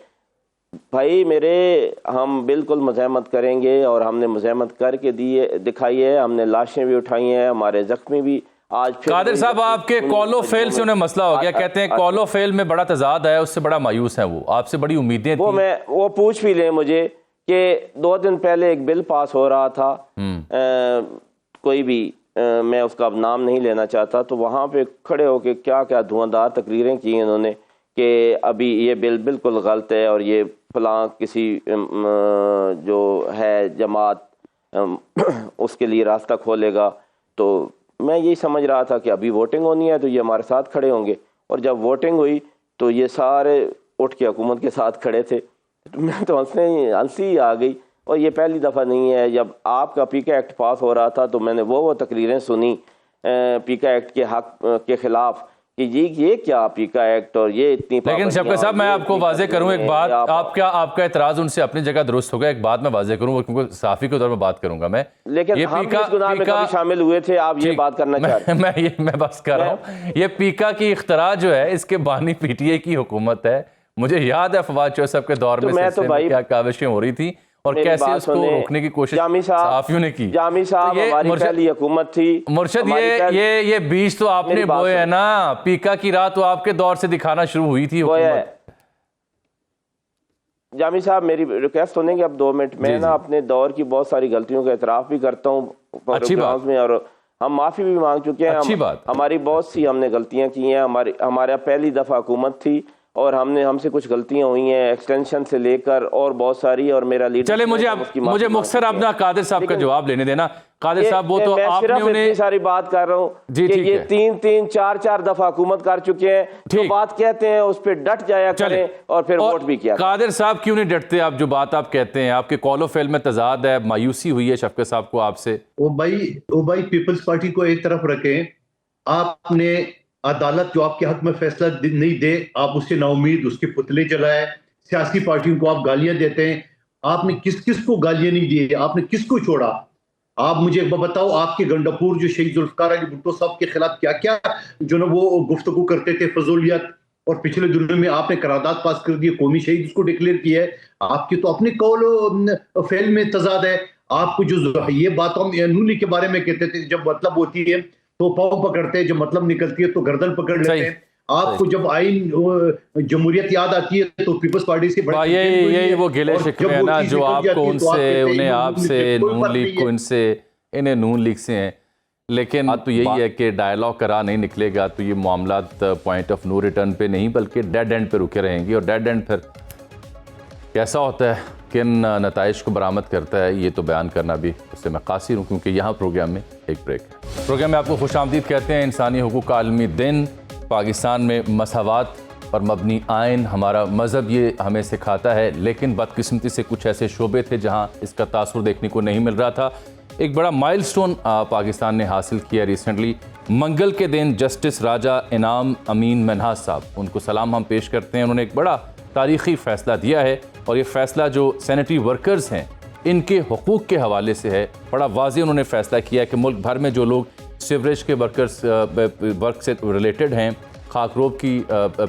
[SPEAKER 3] بھائی میرے، ہم بالکل مزاحمت کریں گے اور ہم نے مزاحمت کر کے دکھائی ہے. ہم نے لاشیں بھی اٹھائی ہیں، ہمارے زخمی بھی. آج
[SPEAKER 2] قادر صاحب آپ کے قول و فعل سے انہیں مسئلہ ہو گیا، کہتے ہیں قول و فعل میں بڑا تضاد ہے، اس سے بڑا مایوس ہیں وہ، آپ سے بڑی امیدیں تھیں.
[SPEAKER 3] وہ پوچھ بھی لیں مجھے کہ 2 دن پہلے ایک بل پاس ہو رہا تھا، کوئی بھی میں اس کا اب نام نہیں لینا چاہتا، تو وہاں پہ کھڑے ہو کے کیا کیا دھواں تقریریں کی ہیں انہوں نے کہ ابھی یہ بل بالکل غلط ہے اور یہ فلاں کسی جو ہے جماعت اس کے لیے راستہ کھولے گا. تو میں یہی سمجھ رہا تھا کہ ابھی ووٹنگ ہونی ہے تو یہ ہمارے ساتھ کھڑے ہوں گے، اور جب ووٹنگ ہوئی تو یہ سارے اٹھ کے حکومت کے ساتھ کھڑے تھے. میں تو ہنسی آ گئی. اور یہ پہلی دفعہ نہیں ہے، جب آپ کا پیکا ایکٹ پاس ہو رہا تھا تو میں نے وہ تقریریں سنی پیکا ایکٹ کے حق کے خلاف کہ یہ کیا پیکا ایکٹ اور یہ اتنی.
[SPEAKER 2] لیکن شفقت صاحب میں آپ کو واضح کروں ایک بات، آپ کا اعتراض ان سے اپنی جگہ درست ہوگا. ایک بات میں واضح کروں کیونکہ صحافی کے طور پر بات کروں گا میں،
[SPEAKER 3] لیکن ہم اس گناہ میں کبھی شامل ہوئے تھے، آپ یہ بات کرنا چاہتے
[SPEAKER 2] ہیں. میں بس کر رہا ہوں یہ پیکا کی اختراع جو ہے اس کے بانی پی ٹی اے کی حکومت ہے. مجھے یاد ہے فواد چوہدری صاحب کے دور میں کیا کاوشیں ہو رہی تھی اور کیسے اس کو روکنے کی کوشش صحافیوں نے کی.
[SPEAKER 3] جامی صاحب ہماری پہلی حکومت تھی.
[SPEAKER 2] مرشد یہ بیج تو آپ نے بوئے ہیں نا، پیکا کی راہ تو آپ کے دور سے دکھانا شروع ہوئی تھی حکومت.
[SPEAKER 3] جامی صاحب میری ریکویسٹ سنیں گے اب 2 منٹ. میں نا اپنے دور کی بہت ساری غلطیوں کا اعتراف بھی کرتا ہوں پروگرامز میں، اور ہم معافی بھی مانگ چکے ہیں. ہماری بہت سی ہم نے غلطیاں کی ہیں. ہمارا پہلی دفعہ حکومت تھی اور ہم سے کچھ غلطیاں ہوئی ہیں ایکسٹینشن سے لے کر اور بہت ساری. اور میرا لیڈر
[SPEAKER 2] چلے مجھے مختصر اپنا قادر صاحب کا جواب لینے دینا. قادر صاحب وہ تو آپ نے
[SPEAKER 3] اتنی ساری بات کر رہا ہوں کہ یہ 3 4 دفعہ حکومت کر چکے ہیں. جو بات کہتے ہیں اس پہ ڈٹ جایا کریں اور پھر ووٹ بھی کیا.
[SPEAKER 2] قادر صاحب کیوں نہیں ڈٹتے؟ آپ جو بات آپ کہتے ہیں، آپ کے قول و فعل میں تضاد ہے، مایوسی ہوئی ہے شفقت صاحب کو آپ سے.
[SPEAKER 4] وہ بھائی پیپلز پارٹی کو ایک طرف رکھیں. آپ نے عدالت جو آپ کے حق میں فیصلہ نہیں دے آپ اس سے نا امید اس کے پتلے جلائے. سیاسی پارٹیوں کو آپ گالیاں دیتے ہیں. آپ نے کس کو گالیاں نہیں دی؟ آپ نے کس کو چھوڑا؟ آپ مجھے ایک بتاؤ، آپ کے گنڈاپور جو شہید ذوالفقار علی بھٹو صاحب کے خلاف کیا کیا جو نا وہ گفتگو کرتے تھے فضولیت، اور پچھلے دنوں میں آپ نے قرارداد پاس کر دی، قومی شہید اس کو ڈکلیئر کیا ہے. آپ کی تو اپنے قول و فعل میں تضاد ہے. آپ کو جو یہ بات ہم نونی کے بارے میں کہتے تھے، جب مطلب ہوتی ہے تو پاؤں پکڑتے ہیں، جب مطلب نکلتی ہے تو گردن پکڑ لیتے ہیں. آپ کو جب آئین جمہوریت یاد آتی ہے تو پیپلز پارٹی سے
[SPEAKER 2] یہی وہ گلے شکوے ہیں نا جو آپ کو ان سے، انہیں آپ سے، نون لیگ کو ان سے، انہیں نون لیگ سے ہیں. لیکن بات تو یہی ہے کہ ڈائیلاگ کرا نہیں نکلے گا تو یہ معاملات پوائنٹ آف نو ریٹرن پہ نہیں بلکہ ڈیڈ اینڈ پہ رکے رہیں گی. اور ڈیڈ اینڈ پھر کیسا ہوتا ہے، کن نتائج کو برآمد کرتا ہے، یہ تو بیان کرنا بھی اس سے میں قاصر ہوں کیونکہ یہاں پروگرام میں ایک بریک ہے. پروگرام میں آپ کو خوش آمدید کہتے ہیں. انسانی حقوق کا عالمی دن، پاکستان میں مساوات پر مبنی آئین، ہمارا مذہب یہ ہمیں سکھاتا ہے، لیکن بدقسمتی سے کچھ ایسے شعبے تھے جہاں اس کا تاثر دیکھنے کو نہیں مل رہا تھا. ایک بڑا مائل سٹون پاکستان نے حاصل کیا ریسنٹلی. منگل کے دن جسٹس راجہ انعام امین منہاس صاحب، ان کو سلام ہم پیش کرتے ہیں. انہوں نے ایک بڑا تاریخی فیصلہ دیا ہے اور یہ فیصلہ جو سینیٹری ورکرز ہیں ان کے حقوق کے حوالے سے ہے. بڑا واضح انہوں نے فیصلہ کیا ہے کہ ملک بھر میں جو لوگ سیوریج کے ورکرز ورک سے ریلیٹڈ ہیں، خاکروب کی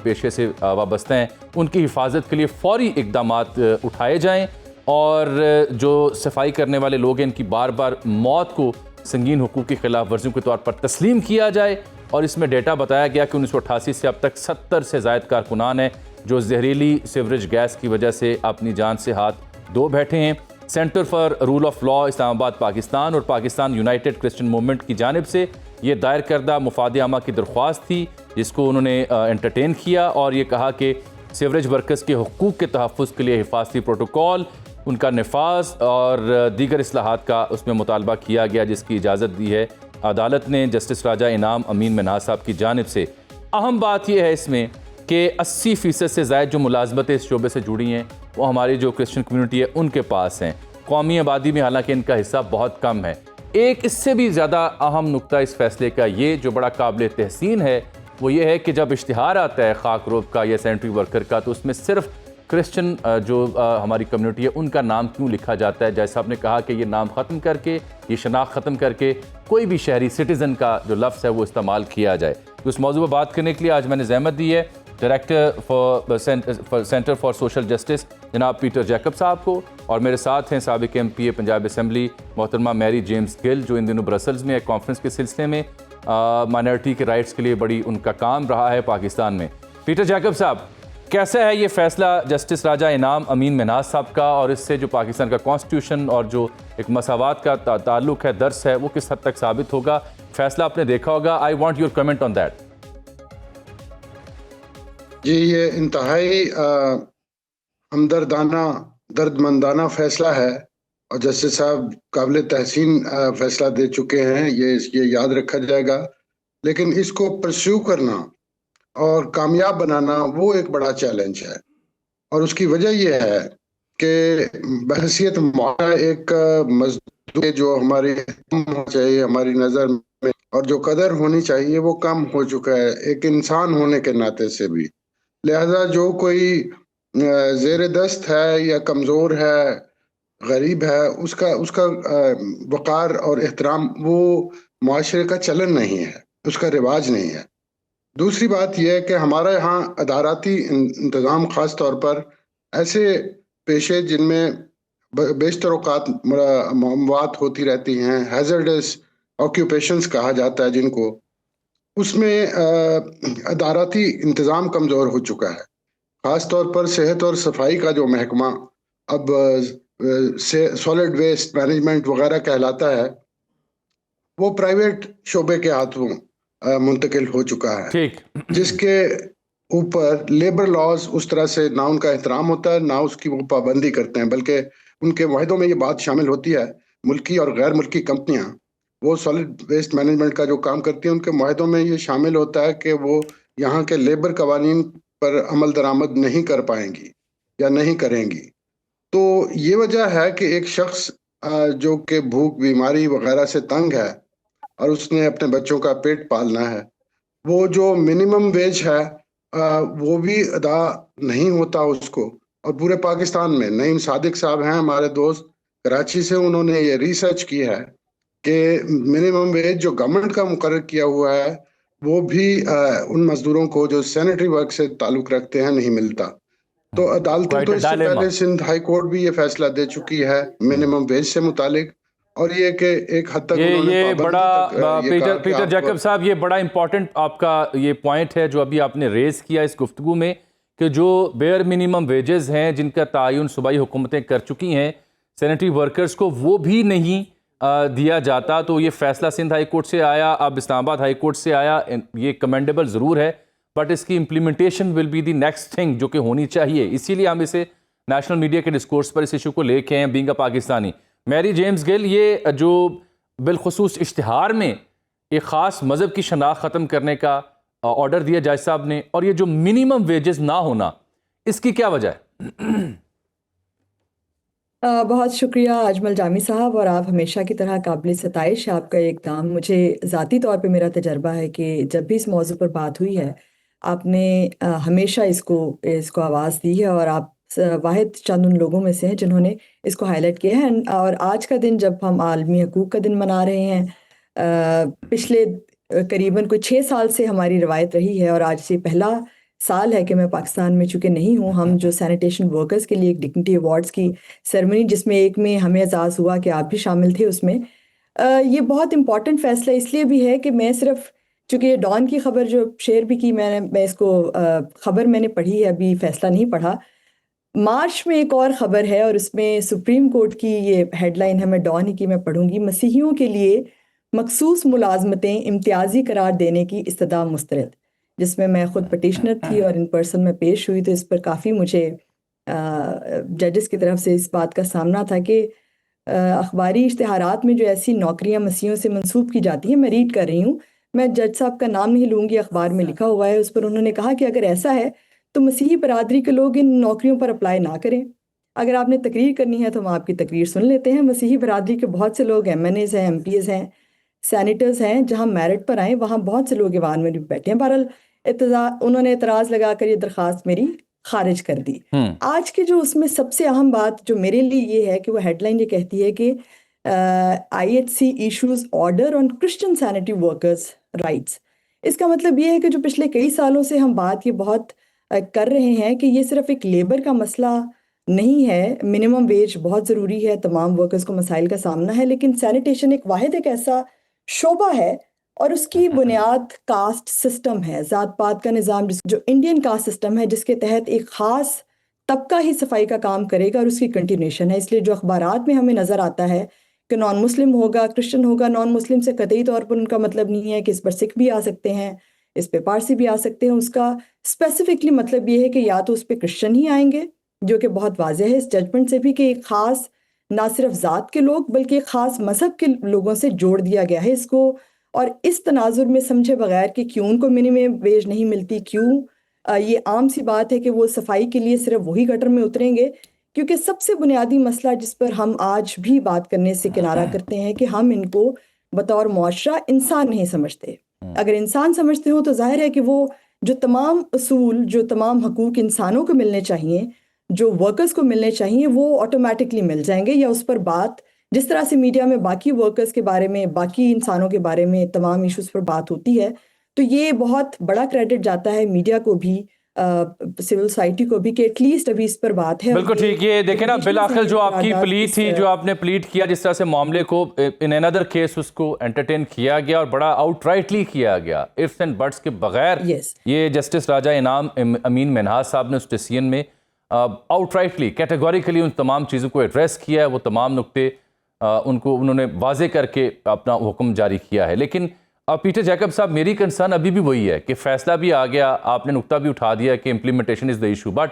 [SPEAKER 2] پیشے سے وابستہ ہیں، ان کی حفاظت کے لیے فوری اقدامات اٹھائے جائیں اور جو صفائی کرنے والے لوگ ہیں ان کی بار بار موت کو سنگین حقوق کی خلاف ورزیوں کے طور پر تسلیم کیا جائے. اور اس میں ڈیٹا بتایا گیا کہ 1988 سے اب تک 70 سے زائد کارکنان ہیں جو زہریلی سیوریج گیس کی وجہ سے اپنی جان سے ہاتھ دھو بیٹھے ہیں. Centre for rule of law Islamabad Pakistan اور پاکستان یونائٹڈ کرسچن موومنٹ کی جانب سے یہ دائر کردہ مفاد عامہ کی درخواست تھی جس کو انہوں نے انٹرٹین کیا اور یہ کہا کہ سیوریج ورکرز کے حقوق کے تحفظ کے لیے حفاظتی پروٹوکول ان کا نفاذ اور دیگر اصلاحات کا اس میں مطالبہ کیا گیا، جس کی اجازت دی ہے عدالت نے جسٹس راجہ انعام امین منہاج صاحب کی جانب سے۔ اہم بات یہ ہے اس میں کہ 80% سے زائد جو ملازمتیں اس شعبے سے جڑی ہیں وہ ہماری جو کرسچن کمیونٹی ہے ان کے پاس ہیں، قومی آبادی میں حالانکہ ان کا حصہ بہت کم ہے۔ ایک اس سے بھی زیادہ اہم نقطہ اس فیصلے کا یہ جو بڑا قابل تحسین ہے وہ یہ ہے کہ جب اشتہار آتا ہے خاک روب کا یا سینیٹری ورکر کا تو اس میں صرف کرسچن جو ہماری کمیونٹی ہے ان کا نام کیوں لکھا جاتا ہے؟ جیسا آپ نے کہا کہ یہ نام ختم کر کے، یہ شناخت ختم کر کے کوئی بھی شہری سٹیزن کا جو لفظ ہے وہ استعمال کیا جائے۔ اس موضوع پر بات کرنے کے لیے آج میں نے زحمت دی ہے director centre for social justice جناب پیٹر جیکب صاحب کو، اور میرے ساتھ ہیں سابق MP پنجاب اسمبلی محترمہ میری جیمز گل جو ان دنوں برسلز میں ایک کانفرنس کے سلسلے میں مائنارٹی کے رائٹس کے لیے بڑی ان کا کام رہا ہے پاکستان میں۔ پیٹر جیکب صاحب، کیسا ہے یہ فیصلہ جسٹس راجہ انعام امین منہاج صاحب کا، اور اس سے جو پاکستان کا کانسٹیٹیوشن اور جو ایک مساوات کا تعلق ہے، درس ہے، وہ کس حد تک ثابت ہوگا؟ فیصلہ آپ نے دیکھا ہوگا، I want your comment on that.
[SPEAKER 5] جی، یہ انتہائی ہمدردانہ درد مندانہ فیصلہ ہے اور جسٹس صاحب قابل تحسین فیصلہ دے چکے ہیں، یہ یاد رکھا جائے گا، لیکن اس کو پرسیو کرنا اور کامیاب بنانا وہ ایک بڑا چیلنج ہے، اور اس کی وجہ یہ ہے کہ بحیثیت معاشرہ ایک مزدور جو ہماری چاہیے ہماری نظر میں اور جو قدر ہونی چاہیے وہ کم ہو چکا ہے، ایک انسان ہونے کے ناطے سے بھی۔ لہذا جو کوئی زیر دست ہے یا کمزور ہے، غریب ہے، اس کا وقار اور احترام وہ معاشرے کا چلن نہیں ہے، اس کا رواج نہیں ہے۔ دوسری بات یہ ہے کہ ہمارے ہاں اداراتی انتظام خاص طور پر ایسے پیشے جن میں بیشتر اوقات اموات ہوتی رہتی ہیں، ہیزرڈس آکیوپیشنز کہا جاتا ہے جن کو، اس میں اداراتی انتظام کمزور ہو چکا ہے۔ خاص طور پر صحت اور صفائی کا جو محکمہ اب سالڈ ویسٹ مینجمنٹ وغیرہ کہلاتا ہے، وہ پرائیویٹ شعبے کے ہاتھوں منتقل ہو چکا ہے، جس کے اوپر لیبر لاز اس طرح سے نہ ان کا احترام ہوتا ہے، نہ اس کی وہ پابندی کرتے ہیں، بلکہ ان کے معاہدوں میں یہ بات شامل ہوتی ہے، ملکی اور غیر ملکی کمپنیاں وہ سالڈ ویسٹ مینجمنٹ کا جو کام کرتی ہیں ان کے معاہدوں میں یہ شامل ہوتا ہے کہ وہ یہاں کے لیبر قوانین پر عمل درآمد نہیں کر پائیں گی یا نہیں کریں گی۔ تو یہ وجہ ہے کہ ایک شخص جو کہ بھوک بیماری وغیرہ سے تنگ ہے اور اس نے اپنے بچوں کا پیٹ پالنا ہے، وہ جو منیمم ویج ہے وہ بھی ادا نہیں ہوتا اس کو۔ اور پورے پاکستان میں نعیم صادق صاحب ہیں ہمارے دوست کراچی سے، انہوں نے یہ ریسرچ کی ہے کہ منیمم ویج جو گورنمنٹ کا مقرر کیا ہوا ہے وہ بھی ان مزدوروں کو جو سینیٹری ورک سے تعلق رکھتے ہیں نہیں ملتا۔ تو عدالتیں تو اس سے پہلے سندھ ہائی کورٹ بھی یہ فیصلہ دے چکی ہے منیمم ویج سے متعلق، اور یہ کہ ایک حد تک
[SPEAKER 2] یہ بڑا پیٹر جیکب صاحب، یہ بڑا امپورٹنٹ آپ کا یہ پوائنٹ ہے جو ابھی آپ نے ریز کیا اس گفتگو میں، کہ جو بیئر منیمم ویجز ہیں جن کا تعین صوبائی حکومتیں کر چکی ہیں سینیٹری ورکرز کو، وہ بھی نہیں دیا جاتا۔ تو یہ فیصلہ سندھ ہائی کورٹ سے آیا، اب اسلام آباد ہائی کورٹ سے آیا، یہ کمینڈیبل ضرور ہے، بٹ اس کی implementation will be the next thing جو کہ ہونی چاہیے۔ اسی لیے ہم اسے نیشنل میڈیا کے ڈسکورس پر اس ایشو کو لے کے ہیں، بینگ اے پاکستانی۔ میری جیمز گل، یہ جو بالخصوص اشتہار میں ایک خاص مذہب کی شناخت ختم کرنے کا آرڈر دیا جج صاحب نے، اور یہ جو منیمم ویجز نہ ہونا، اس کی کیا وجہ ہے؟
[SPEAKER 6] بہت شکریہ اجمل جامی صاحب، اور آپ ہمیشہ کی طرح قابل ستائش آپ کا اقدام۔ مجھے ذاتی طور پہ میرا تجربہ ہے کہ جب بھی اس موضوع پر بات ہوئی ہے آپ نے ہمیشہ اس کو آواز دی ہے، اور آپ واحد چند ان لوگوں میں سے ہیں جنہوں نے اس کو ہائی لائٹ کیا ہے۔ اور آج کا دن جب ہم عالمی حقوق کا دن منا رہے ہیں، پچھلے قریباً کوئی 6 سال سے ہماری روایت رہی ہے، اور آج سے پہلا سال ہے کہ میں پاکستان میں چونکہ نہیں ہوں، ہم جو سینیٹیشن ورکرز کے لیے ایک ڈگنیٹی ایوارڈز کی سیرمنی، جس میں ایک میں ہمیں اعزاز ہوا کہ آپ بھی شامل تھے اس میں، یہ بہت امپورٹنٹ فیصلہ اس لیے بھی ہے کہ میں صرف چونکہ یہ ڈان کی خبر جو شیئر بھی کی میں اس کو خبر میں نے پڑھی ہے، ابھی فیصلہ نہیں پڑھا۔ مارچ میں ایک اور خبر ہے اور اس میں سپریم کورٹ کی یہ ہیڈ لائن ہے، میں ڈان ہی کی میں پڑھوں گی، مسیحیوں کے لیے مخصوص ملازمتیں امتیازی قرار دینے کی استدعا مسترد، جس میں میں خود پٹیشنر تھی اور ان پرسن میں پیش ہوئی، تو اس پر کافی مجھے ججز کی طرف سے اس بات کا سامنا تھا کہ اخباری اشتہارات میں جو ایسی نوکریاں مسیحیوں سے منسوب کی جاتی ہیں، میں ریڈ کر رہی ہوں، میں جج صاحب کا نام نہیں لوں گی، اخبار میں لکھا ہوا ہے، اس پر انہوں نے کہا کہ اگر ایسا ہے تو مسیحی برادری کے لوگ ان نوکریوں پر اپلائی نہ کریں، اگر آپ نے تقریر کرنی ہے تو ہم آپ کی تقریر سن لیتے ہیں۔ مسیحی برادری کے بہت سے لوگ ایم این ایز ہیں، ایم پی ایز ہیں، سینیٹرز ہیں، جہاں میرٹ پر آئیں وہاں بہت سے لوگ ایوان میں بھی بیٹھے ہیں۔ بہرحال انہوں نے اعتراض لگا کر یہ درخواست میری خارج کر دی۔ آج کے جو اس میں سب سے اہم بات جو میرے لیے یہ ہے کہ وہ ہیڈ لائن یہ کہتی ہے کہ I H C issues order on Christian sanitary workers rights. اس کا مطلب یہ ہے کہ جو پچھلے کئی سالوں سے ہم بات یہ بہت کر رہے ہیں کہ یہ صرف ایک لیبر کا مسئلہ نہیں ہے، منیمم ویج بہت ضروری ہے، تمام ورکرز کو مسائل کا سامنا ہے، لیکن سینیٹیشن ایک ایسا شعبہ ہے اور اس کی بنیاد کاسٹ سسٹم ہے، ذات پات کا نظام، جو انڈین کاسٹ سسٹم ہے، جس کے تحت ایک خاص طبقہ ہی صفائی کا کام کرے گا اور اس کی کنٹینیوشن ہے۔ اس لیے جو اخبارات میں ہمیں نظر آتا ہے کہ نان مسلم ہوگا، کرسچن ہوگا، نان مسلم سے قطعی طور پر ان کا مطلب نہیں ہے کہ اس پر سکھ بھی آ سکتے ہیں، اس پہ پارسی بھی آ سکتے ہیں، اس کا اسپیسیفکلی مطلب یہ ہے کہ یا تو اس پہ کرسچن ہی آئیں گے، جو کہ بہت واضح ہے اس ججمنٹ سے بھی کہ ایک خاص نہ صرف ذات کے لوگ بلکہ ایک خاص مذہب کے لوگوں سے جوڑ دیا گیا ہے اس کو، اور اس تناظر میں سمجھے بغیر کہ کیوں ان کو منیمم ویج نہیں ملتی، کیوں یہ عام سی بات ہے کہ وہ صفائی کے لیے صرف وہی گٹر میں اتریں گے، کیونکہ سب سے بنیادی مسئلہ جس پر ہم آج بھی بات کرنے سے کنارہ کرتے ہیں کہ ہم ان کو بطور معاشرہ انسان نہیں سمجھتے۔ اگر انسان سمجھتے ہوں تو ظاہر ہے کہ وہ جو تمام اصول، جو تمام حقوق انسانوں کو ملنے چاہیے، جو ورکرز کو ملنے چاہیے، وہ آٹومیٹکلی مل جائیں گے، یا اس پر بات جس طرح سے میڈیا میں باقی ورکرز کے بارے میں، باقی انسانوں کے بارے میں تمام ایشوز پر بات ہوتی ہے، تو یہ بہت بڑا کریڈٹ جاتا ہے میڈیا کو بھی، سول سوسائٹی کو بھی، کہ ایٹ لیسٹ ابھی اس پر بات ہے۔
[SPEAKER 2] بالکل ٹھیک۔ یہ دیکھیں نا، بالآخر جو آپ کی پلی تھی، جو آپ نے پلیٹ کیا، جس طرح سے معاملے کو ان another کیس اس کو انٹرٹین کیا گیا اور بڑا آؤٹ رائٹلی کیا گیا، ifs اینڈ بٹس کے بغیر، یہ جسٹس راجہ انعام امین منہاج صاحب نے اس ڈیسیژن میں آؤٹ رائٹلی کیٹیگوریکلی ان تمام چیزوں کو ایڈریس کیا ہے، وہ تمام نقطے انہوں نے واضح کر کے اپنا حکم جاری کیا ہے۔ لیکن پیٹر جیکب صاحب، میری کنسرن ابھی بھی وہی ہے کہ فیصلہ بھی آ گیا، آپ نے نقطہ بھی اٹھا دیا کہ implementation is the issue, but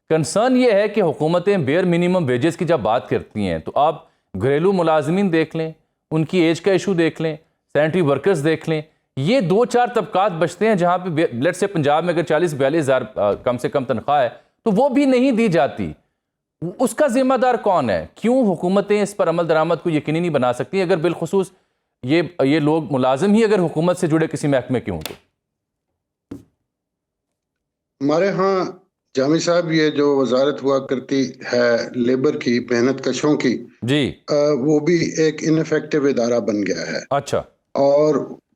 [SPEAKER 2] concern یہ ہے کہ حکومتیں بیئر منیمم ویجز کی جب بات کرتی ہیں تو آپ گھریلو ملازمین دیکھ لیں، ان کی ایج کا ایشو دیکھ لیں، سینیٹری ورکرز دیکھ لیں، یہ 2-4 طبقات بچتے ہیں جہاں پہ لیٹس سے پنجاب میں اگر 40-42 ہزار کم سے کم تنخواہ ہے تو وہ بھی نہیں دی جاتی۔ اس کا ذمہ دار کون ہے؟ کیوں حکومتیں اس پر عمل درآمد کو یقینی نہیں بنا سکتی، اگر بالخصوص یہ لوگ ملازم ہی اگر حکومت سے جڑے کسی محکمے کے ہوں تو؟
[SPEAKER 5] ہمارے ہاں جامی صاحب، یہ جو وزارت ہوا کرتی ہے لیبر کی، محنت کشوں کی، جی، وہ بھی ایک انفیکٹو ادارہ بن گیا ہے۔ اچھا۔ اور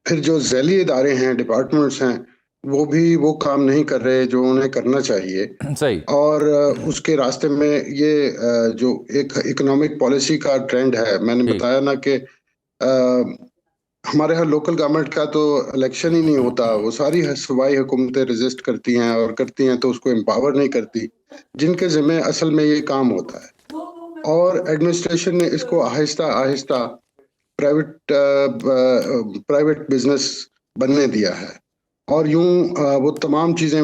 [SPEAKER 5] پھر جو ذیلی ادارے ہیں، ڈپارٹمنٹس ہیں، وہ بھی وہ کام نہیں کر رہے جو انہیں کرنا چاہیے۔ صحیح۔ اور اس کے راستے میں یہ جو ایک اکنامک پالیسی کا ٹرینڈ ہے، میں نے بتایا نا کہ ہمارے ہاں لوکل گورنمنٹ کا تو الیکشن ہی نہیں ہوتا، وہ ساری صوبائی حکومتیں ریزسٹ کرتی ہیں اور کرتی ہیں تو اس کو امپاور نہیں کرتی، جن کے ذمہ اصل میں یہ کام ہوتا ہے۔ اور ایڈمنسٹریشن نے اس کو آہستہ آہستہ پرائیویٹ بزنس بننے دیا ہے، اور یوں وہ تمام چیزیں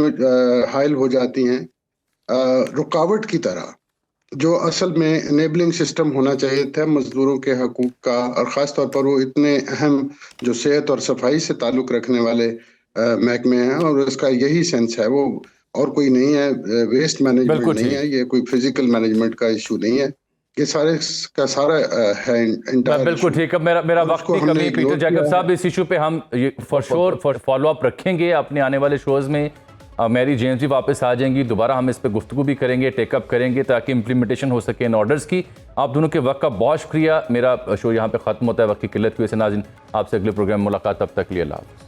[SPEAKER 5] حائل ہو جاتی ہیں رکاوٹ کی طرح، جو اصل میں انیبلنگ سسٹم ہونا چاہیے تھا مزدوروں کے حقوق کا، اور خاص طور پر وہ اتنے اہم جو صحت اور صفائی سے تعلق رکھنے والے محکمے ہیں، اور اس کا یہی سینس ہے، وہ اور کوئی نہیں ہے، ویسٹ مینجمنٹ نہیں ہے، یہ کوئی فزیکل مینجمنٹ کا ایشو نہیں ہے، یہ سارے کا سارا ہے۔
[SPEAKER 2] بالکل ٹھیک ہے، میرا وقت کی کمی، پیٹر جیکب صاحب اس ایشو پہ ہم فار شور فالو اپ رکھیں گے اپنے آنے والے شوز میں۔ میری جیمز بھی واپس آ جائیں گی، دوبارہ ہم اس پہ گفتگو بھی کریں گے، ٹیک اپ کریں گے تاکہ امپلیمنٹیشن ہو سکے ان آرڈرز کی۔ آپ دونوں کے وقت کا بہت شکریہ۔ میرا شو یہاں پہ ختم ہوتا ہے، وقت کی قلت کی وجہ سے۔ ناظرین، آپ سے اگلے پروگرام میں ملاقات، تب تک لیے اللہ حافظ۔